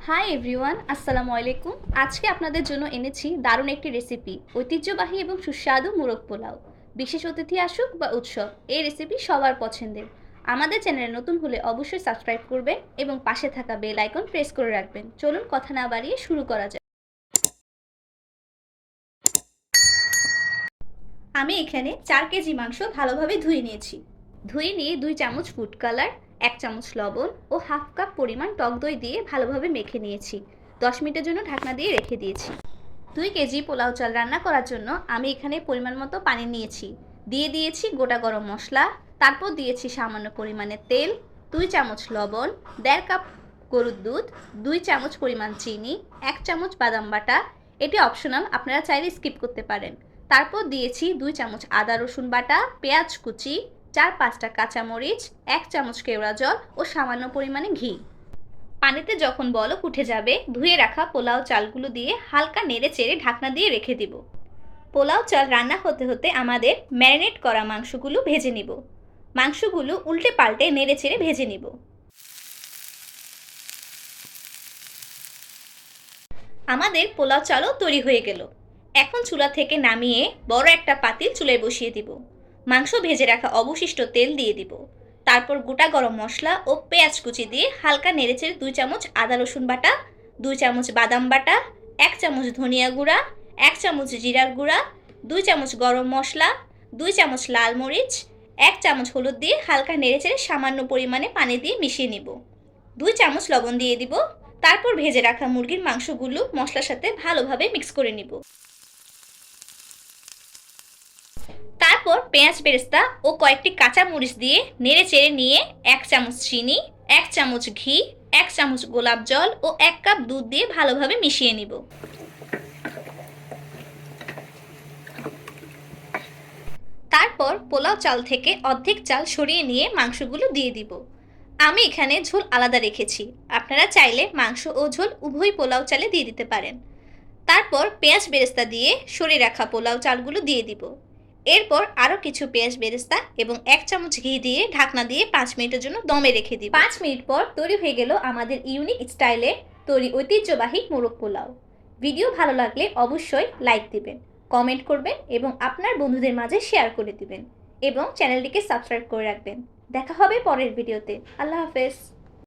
Hi everyone, আসসালামু আলাইকুম। আজকে আপনাদের জন্য এনেছি দারুণ একটি রেসিপি, ঐতিহ্যবাহী এবং সুস্বাদু মোরগ পোলাও। বিশেষ অতিথি আসুক বা উৎসব, এই রেসিপি সবার পছন্দের। আমাদের চ্যানেলে নতুন হলে অবশ্যই সাবস্ক্রাইব করবেন এবং পাশে থাকা বেল আইকন প্রেস করে রাখবেন। চলুন কথা না বাড়িয়ে শুরু করা যাক। আমি এখানে 4 কেজি মাংস ভালোভাবে ধুয়ে নিয়েছি। ধুয়ে নিয়ে 2 চামচ ফুড কালার, 1 চামচ লবণ ও হাফ কাপ পরিমাণ টক দই দিয়ে ভালোভাবে মেখে নিয়েছি। 10 মিনিটের জন্য ঢাকনা দিয়ে রেখে দিয়েছি। 2 কেজি পোলাও চাল রান্না করার জন্য আমি এখানে পরিমাণ মতো পানি নিয়েছি। দিয়ে দিয়েছি গোটা গরম মশলা, তারপর দিয়েছি সামান্য পরিমাণে তেল, 2 চামচ লবণ, 1.5 কাপ গরুর দুধ, 2 চামচ পরিমাণ চিনি, 1 চামচ বাদাম বাটা। এটি অপশনাল, আপনারা চাইলে স্কিপ করতে পারেন। তারপর দিয়েছি 2 চামচ আদা রসুন বাটা, পেঁয়াজ কুচি, 4-5টা কাঁচামরিচ, 1 চামচ কেওড়া জল ও সামান্য পরিমাণে ঘি। পানিতে যখন বলক উঠে যাবে, ধুয়ে রাখা পোলাও চালগুলো দিয়ে হালকা নেড়ে চেড়ে ঢাকনা দিয়ে রেখে দিব। পোলাও চাল রান্না হতে হতে আমাদের ম্যারিনেট করা মাংসগুলো ভেজে নিব। মাংসগুলো উল্টে পাল্টে নেড়ে চেড়ে ভেজে নিব। আমাদের পোলাও চালও তৈরি হয়ে গেল। এখন চুলা থেকে নামিয়ে বড় একটা পাতিল চুলায় বসিয়ে দিব। মাংস ভেজে রাখা অবশিষ্ট তেল দিয়ে দিব। তারপর গোটা গরম মশলা ও পেঁয়াজ কুচি দিয়ে হালকা নেড়েচেড়ে 2 চামচ আদা রসুন বাটা, 2 চামচ বাদাম বাটা, 1 চামচ ধনিয়া গুঁড়া, 1 চামচ জিরার গুঁড়া, 2 চামচ গরম মশলা, 2 চামচ লাল মরিচ, 1 চামচ হলুদ দিয়ে হালকা নেড়েচেড়ে সামান্য পরিমাণে পানি দিয়ে মিশিয়ে নিব। 2 চামচ লবণ দিয়ে দিব। তারপর ভেজে রাখা মুরগির মাংসগুলো মশলার সাথে ভালোভাবে মিক্স করে নিব। তারপর পেঁয়াজ বেরেস্তা ও কয়েকটি কাঁচা মরিচ দিয়ে নেড়ে চেড়ে নিয়ে 1 চামচ চিনি, 1 চামচ ঘি, 1 চামচ গোলাপ জল ও 1 কাপ দুধ দিয়ে ভালোভাবে মিশিয়ে নিব। তারপর পোলাও চাল থেকে অর্ধেক চাল সরিয়ে নিয়ে মাংসগুলো দিয়ে দিব। আমি এখানে ঝোল আলাদা রেখেছি, আপনারা চাইলে মাংস ও ঝোল উভয় পোলাও চালে দিয়ে দিতে পারেন। তারপর পেঁয়াজ বেরেস্তা দিয়ে সরিয়ে রাখা পোলাও চালগুলো দিয়ে দিব। এরপর আরও কিছু পেঁয়াজ বেরেস্তা এবং 1 চামচ ঘি দিয়ে ঢাকনা দিয়ে 5 মিনিটের জন্য দমে রেখে দিব। 5 মিনিট পর তৈরি হয়ে গেল আমাদের ইউনিক স্টাইলে তৈরি ঐতিহ্যবাহী মোরগ পোলাও। ভিডিও ভালো লাগলে অবশ্যই লাইক দিবেন, কমেন্ট করবেন এবং আপনার বন্ধুদের মাঝে শেয়ার করে দিবেন এবং চ্যানেলটিকে সাবস্ক্রাইব করে রাখবেন। দেখা হবে পরের ভিডিওতে। আল্লাহ হাফেজ।